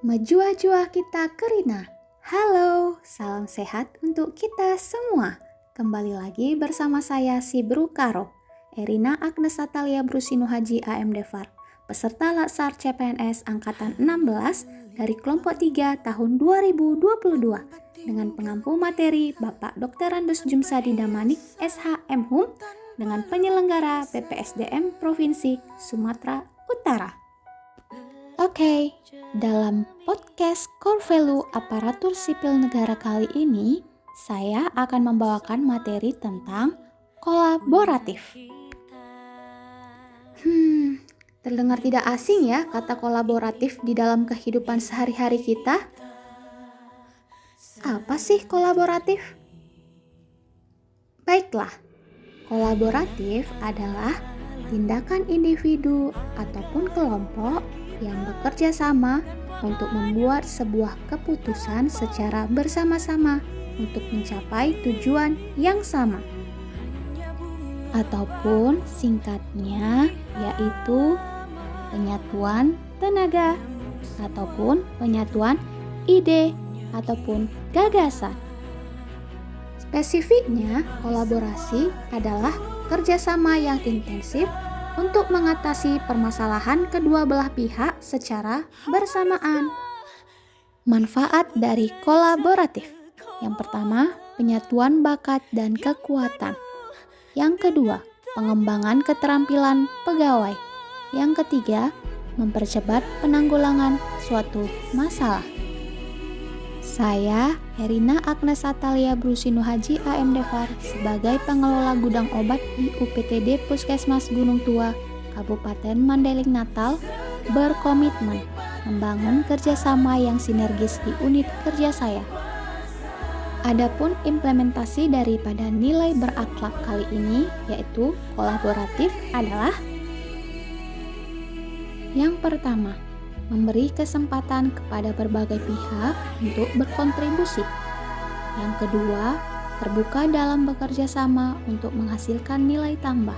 Menjua-jua kita Kerina. Halo, salam sehat untuk kita semua. Kembali lagi bersama saya si Bru Karo, Erina Agnes Atalia Brusino Haji AMDFAR, peserta Latsar CPNS Angkatan 16 dari kelompok 3 tahun 2022 dengan pengampu materi Bapak Dr. Randus Jumsadi Damanik SHM Hum dengan penyelenggara BPSDM Provinsi Sumatera Utara. Oke, dalam podcast Core Value Aparatur Sipil Negara kali ini, saya akan membawakan materi tentang kolaboratif. Terdengar tidak asing ya kata kolaboratif di dalam kehidupan sehari-hari kita? Apa sih kolaboratif? Baiklah, kolaboratif adalah tindakan individu ataupun kelompok yang bekerja sama untuk membuat sebuah keputusan secara bersama-sama untuk mencapai tujuan yang sama. Ataupun singkatnya yaitu penyatuan tenaga ataupun penyatuan ide ataupun gagasan. Spesifiknya, kolaborasi adalah kerjasama yang intensif untuk mengatasi permasalahan kedua belah pihak secara bersamaan. Manfaat dari kolaboratif. Yang pertama, penyatuan bakat dan kekuatan. Yang kedua, pengembangan keterampilan pegawai. Yang ketiga, mempercepat penanggulangan suatu masalah. Saya, Erina Agnes Atalia Brusino Haji AMDFAR, sebagai pengelola gudang obat di UPTD Puskesmas Gunung Tua, Kabupaten Mandailing Natal, berkomitmen membangun kerjasama yang sinergis di unit kerja saya. Adapun implementasi daripada nilai berakhlak kali ini, yaitu kolaboratif, adalah yang pertama, memberi kesempatan kepada berbagai pihak untuk berkontribusi. Yang kedua, terbuka dalam bekerja sama untuk menghasilkan nilai tambah.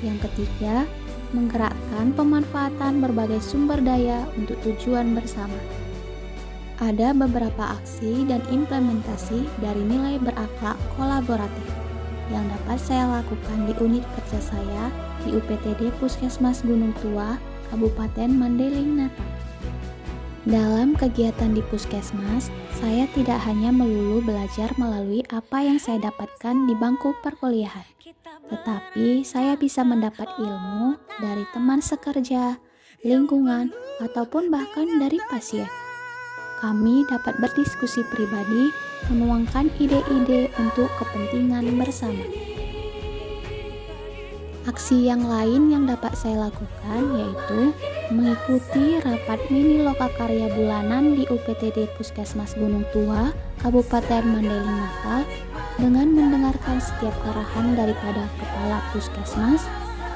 Yang ketiga, menggerakkan pemanfaatan berbagai sumber daya untuk tujuan bersama. Ada beberapa aksi dan implementasi dari nilai berakhlak kolaboratif yang dapat saya lakukan di unit kerja saya di UPTD Puskesmas Gunung Tua, Kabupaten Mandailing Natal. Dalam kegiatan di Puskesmas, saya tidak hanya melulu belajar melalui apa yang saya dapatkan di bangku perkuliahan, tetapi saya bisa mendapat ilmu dari teman sekerja, lingkungan, ataupun bahkan dari pasien. Kami dapat berdiskusi pribadi, menuangkan ide-ide untuk kepentingan bersama. Aksi yang lain yang dapat saya lakukan yaitu mengikuti rapat mini lokakarya bulanan di UPTD Puskesmas Gunung Tua, Kabupaten Mandailing Natal, dengan mendengarkan setiap arahan daripada Kepala Puskesmas,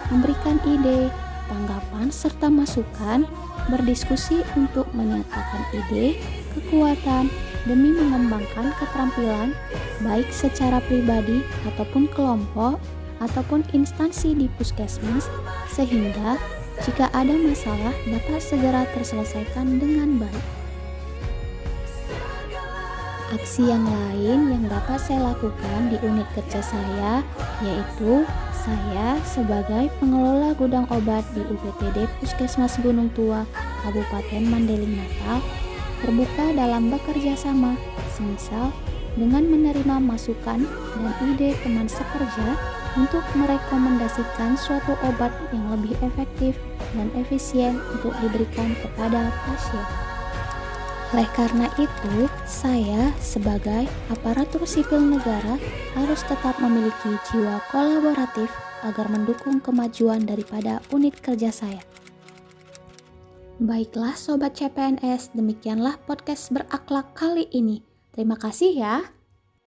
memberikan ide, tanggapan, serta masukan, berdiskusi untuk menyatakan ide, kekuatan, demi mengembangkan keterampilan, baik secara pribadi ataupun kelompok, ataupun instansi di puskesmas, sehingga jika ada masalah dapat segera terselesaikan dengan baik. Aksi yang lain yang dapat saya lakukan di unit kerja saya yaitu saya sebagai pengelola gudang obat di UPTD Puskesmas Gunung Tua, Kabupaten Mandailing Natal, terbuka dalam bekerja sama, semisal dengan menerima masukan dan ide teman sekerja untuk merekomendasikan suatu obat yang lebih efektif dan efisien untuk diberikan kepada pasien. Oleh karena itu, saya sebagai aparatur sipil negara harus tetap memiliki jiwa kolaboratif agar mendukung kemajuan daripada unit kerja saya. Baiklah Sobat CPNS, demikianlah podcast berakhlak kali ini. Terima kasih ya.